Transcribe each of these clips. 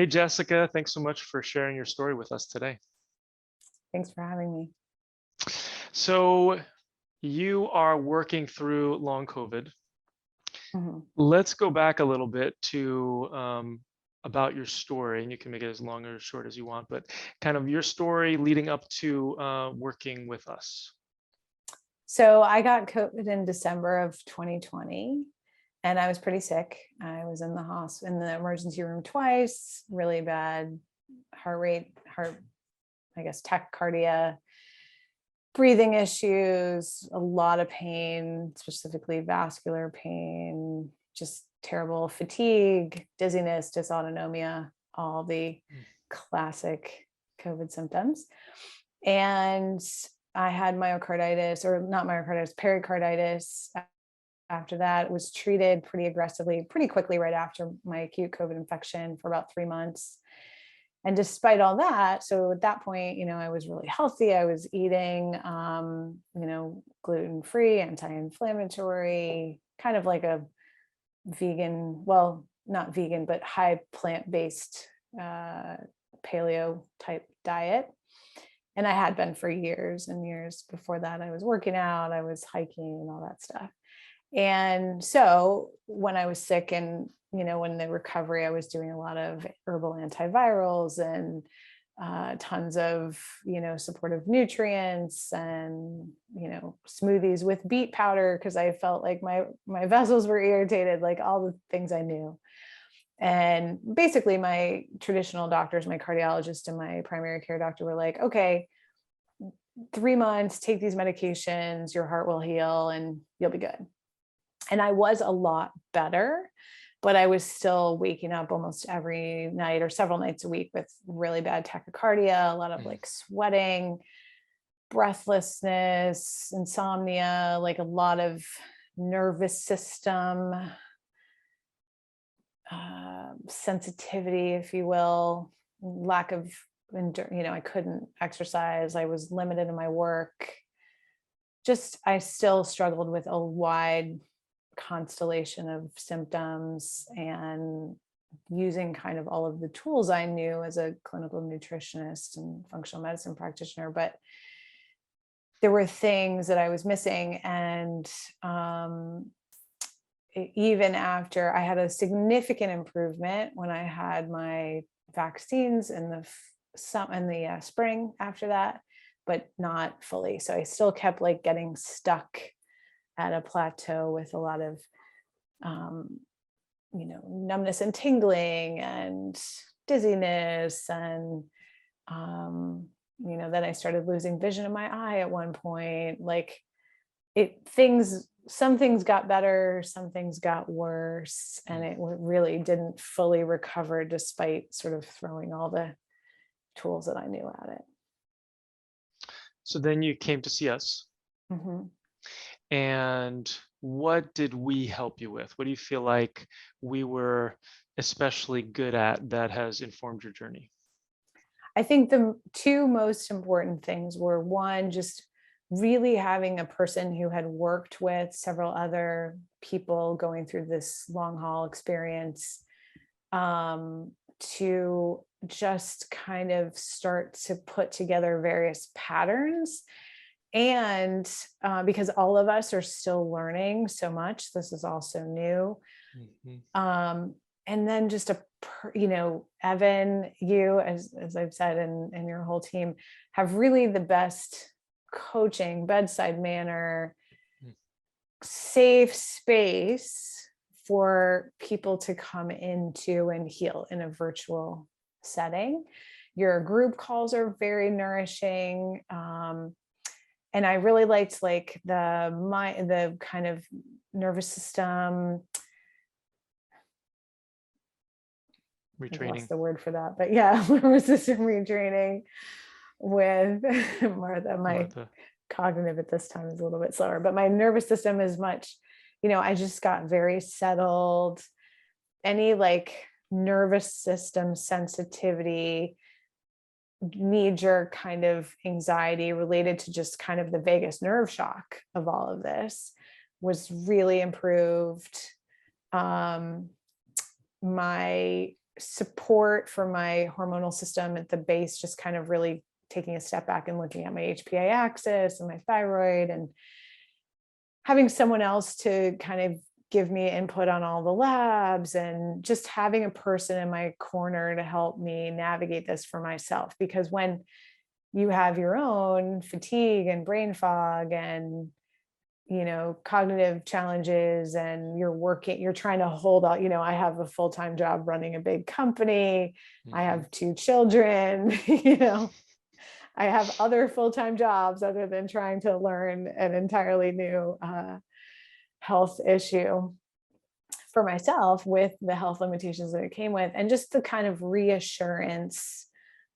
Hey, Jessica, thanks so much for sharing your story with us today. Thanks for having me. So, you are working through long COVID. Mhm. Let's go back a little bit to about your story, and you can make it as long or short as you want, but kind of your story leading up to working with us. So I got COVID in December of 2020, and I was pretty sick. I was in the hospital, in the emergency room twice, really bad I guess, tachycardia, breathing issues, a lot of pain, specifically vascular pain, just terrible fatigue, dizziness, dysautonomia, all the Mm. classic COVID symptoms. And I had myocarditis, or not myocarditis, pericarditis. After that, was treated pretty aggressively, pretty quickly right after my acute COVID infection for about 3 months. And despite all that, so at that point, I was really healthy. I was eating, gluten-free, anti-inflammatory, kind of like a vegan, well, not vegan, but high plant-based paleo type diet. And I had been for years and years before that. I was working out, I was hiking and all that stuff. And so when I was sick and, when the recovery, I was doing a lot of herbal antivirals and tons of, supportive nutrients and, smoothies with beet powder because I felt like my vessels were irritated, like all the things I knew. And basically my traditional doctors, my cardiologist and my primary care doctor were like, okay, 3 months, take these medications, your heart will heal and you'll be good. And I was a lot better, but I was still waking up almost every night or several nights a week with really bad tachycardia, a lot of like sweating, breathlessness, insomnia, like a lot of nervous system sensitivity, if you will, lack of, I couldn't exercise. I was limited in my work. I still struggled with a wide constellation of symptoms and using kind of all of the tools I knew as a clinical nutritionist and functional medicine practitioner, but there were things that I was missing. And even after I had a significant improvement when I had my vaccines in the spring after that, but not fully. So I still kept like getting stuck at a plateau with a lot of, numbness and tingling and dizziness. And, then I started losing vision in my eye at one point. Like some things got better, some things got worse, and it really didn't fully recover despite sort of throwing all the tools that I knew at it. So then you came to see us. Mm-hmm. And what did we help you with? What do you feel like we were especially good at that has informed your journey? I think the two most important things were, one, just really having a person who had worked with several other people going through this long haul experience, to just kind of start to put together various patterns. And because all of us are still learning so much, this is also new. Mhm. And then just Evan, you, as I've said, and your whole team have really the best coaching, bedside manner, safe space for people to come into and heal in a virtual setting. Your group calls are very nourishing. And I really liked like the kind of nervous system. Retraining. What's the word for that? But yeah, nervous system retraining with Martha. Cognitive at this time is a little bit slower, but my nervous system is much, I just got very settled. Any like nervous system sensitivity, knee-jerk kind of anxiety related to just kind of the vagus nerve shock of all of this was really improved. My support for my hormonal system at the base, just kind of really taking a step back and looking at my HPA axis and my thyroid, and having someone else to kind of give me input on all the labs, and just having a person in my corner to help me navigate this for myself. Because when you have your own fatigue and brain fog and cognitive challenges, and you're trying to hold out, I have a full-time job running a big company. I Mhm. have 2 children, I have other full-time jobs other than trying to learn an entirely new health issue for myself with the health limitations that it came with, and just the kind of reassurance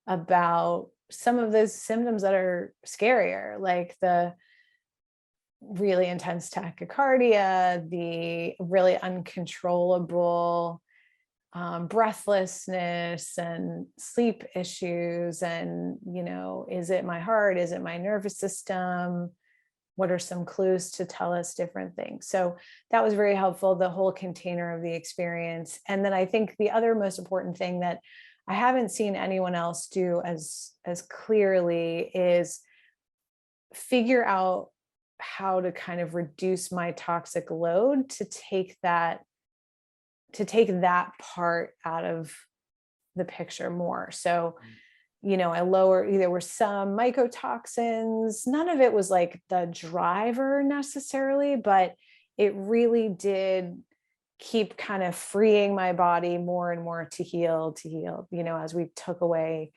about some of those symptoms that are scarier, like the really intense tachycardia, the really uncontrollable breathlessness and sleep issues. And, is it my heart? Is it my nervous system? What are some clues to tell us different things? So that was very helpful, the whole container of the experience. And then I think the other most important thing that I haven't seen anyone else do as clearly is figure out how to kind of reduce my toxic load to take that part out of the picture more. So, there were some mycotoxins. None of it was like the driver necessarily, but it really did keep kind of freeing my body more and more to heal, as we took away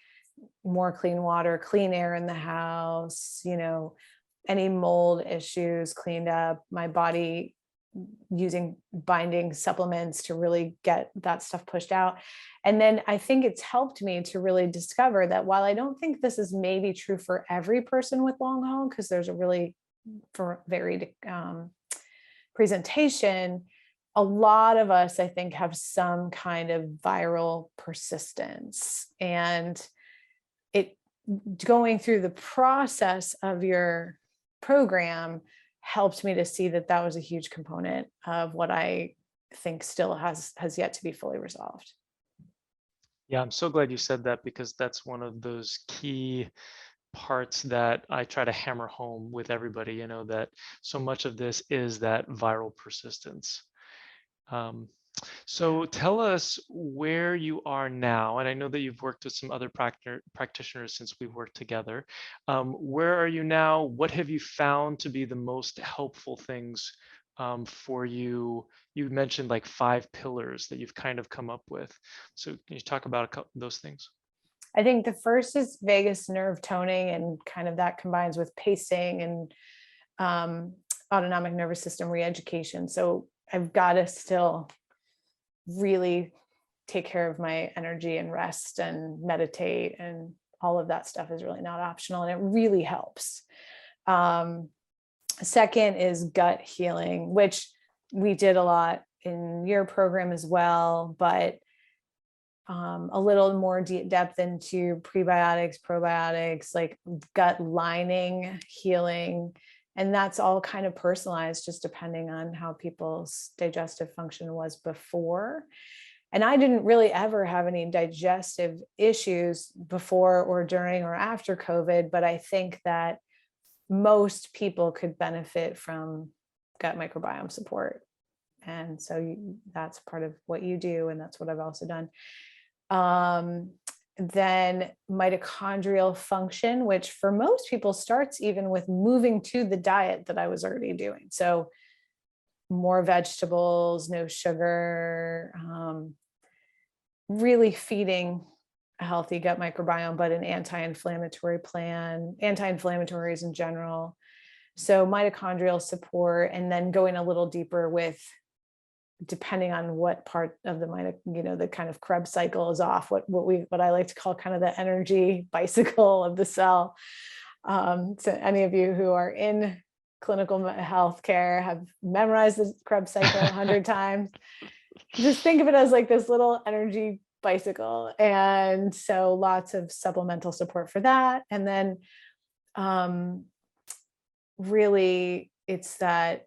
more clean water, clean air in the house, any mold issues cleaned up, my body using binding supplements to really get that stuff pushed out. And then I think it's helped me to really discover that while I don't think this is maybe true for every person with long haul, because there's a really varied presentation, a lot of us, I think, have some kind of viral persistence. And it going through the process of your program helped me to see that that was a huge component of what I think still has yet to be fully resolved. Yeah, I'm so glad you said that, because that's one of those key parts that I try to hammer home with everybody, that so much of this is that viral persistence. Um, so tell us where you are now. And I know that you've worked with some other practitioners since we've worked together. Where are you now? What have you found to be the most helpful things for you? You mentioned like 5 pillars that you've kind of come up with. So can you talk about a couple of those things? I think the first is vagus nerve toning, and kind of that combines with pacing and autonomic nervous system reeducation. So I've got to still really take care of my energy and rest and meditate, and all of that stuff is really not optional, and it really helps. Second is gut healing, which we did a lot in your program as well, but a little more deep depth into prebiotics, probiotics, like gut lining healing. And that's all kind of personalized, just depending on how people's digestive function was before. And I didn't really ever have any digestive issues before or during or after COVID, but I think that most people could benefit from gut microbiome support. And so that's part of what you do. And that's what I've also done. Then mitochondrial function, which for most people starts even with moving to the diet that I was already doing. So more vegetables, no sugar, really feeding a healthy gut microbiome, but an anti-inflammatory plan, anti-inflammatories in general. So mitochondrial support, and then going a little deeper with, depending on what part of the kind of Krebs cycle is off, what I like to call kind of the energy bicycle of the cell. So any of you who are in clinical healthcare have memorized the Krebs cycle 100 times. Just think of it as like this little energy bicycle. And so lots of supplemental support for that. And then really it's that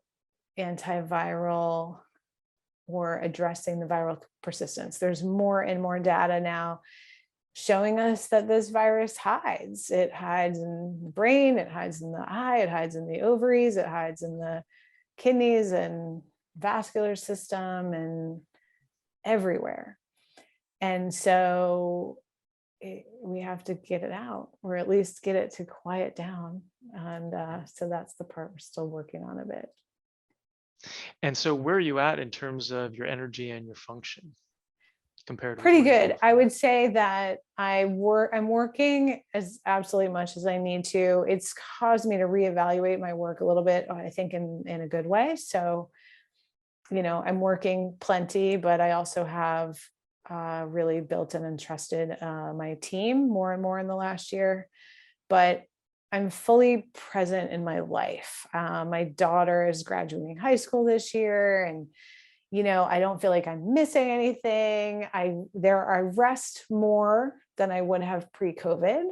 antiviral or addressing the viral persistence. There's more and more data now showing us that this virus hides. It hides in the brain, it hides in the eye, it hides in the ovaries, it hides in the kidneys and vascular system and everywhere. And so we have to get it out, or at least get it to quiet down. And so that's the part we're still working on a bit. And so where are you at in terms of your energy and your function compared with Pretty where you were good. I before? would say that I'm working as absolutely much as I need to. It's caused me to reevaluate my work a little bit, I think in a good way. So, I'm working plenty, but I also have really built and entrusted my team more and more in the last year. But I'm fully present in my life. My daughter is graduating high school this year, and I don't feel like I'm missing anything. I rest more than I would have pre-COVID,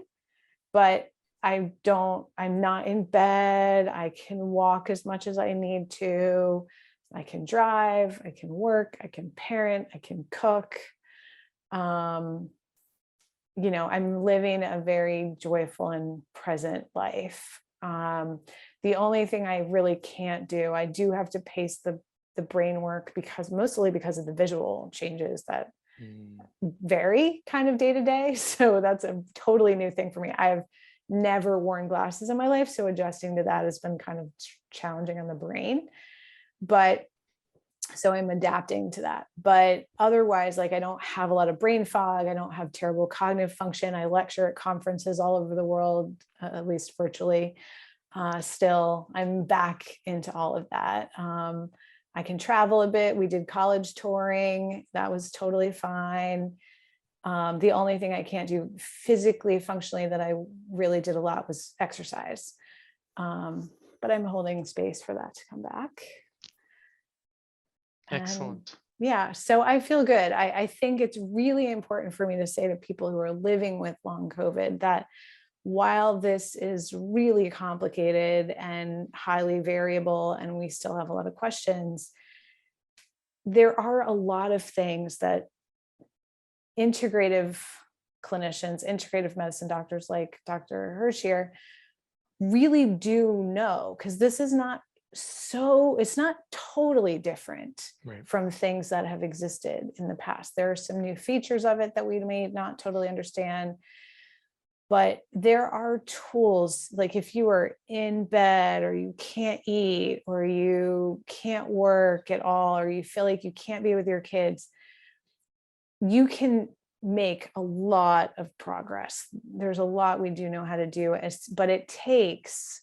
but I'm not in bed. I can walk as much as I need to. I can drive, I can work, I can parent, I can cook. I'm living a very joyful and present life. The only thing I really can't do, I do have to pace the brain work mostly because of the visual changes that vary kind of day to day. So that's a totally new thing for me. I've never worn glasses in my life, so adjusting to that has been kind of challenging on the brain. But so I'm adapting to that. But otherwise, I don't have a lot of brain fog. I don't have terrible cognitive function. I lecture at conferences all over the world, at least virtually. Still, I'm back into all of that. I can travel a bit. We did college touring. That was totally fine. The only thing I can't do physically, functionally, that I really did a lot was exercise. But I'm holding space for that to come back. Excellent. Yeah, so I feel good. I think it's really important for me to say to people who are living with long COVID that while this is really complicated and highly variable, and we still have a lot of questions, there are a lot of things that integrative clinicians, integrative medicine doctors like Dr. Hirsch here really do know, because this is it's not totally different from things that have existed in the past. There are some new features of it that we may not totally understand, but there are tools, like if you are in bed or you can't eat or you can't work at all, or you feel like you can't be with your kids, you can make a lot of progress. There's a lot we do know how to do, but it takes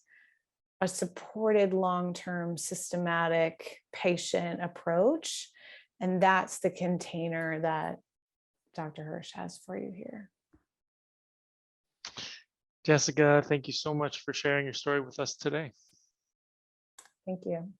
a supported, long-term, systematic, patient approach. And that's the container that Dr. Hirsch has for you here. Jessica, thank you so much for sharing your story with us today. Thank you.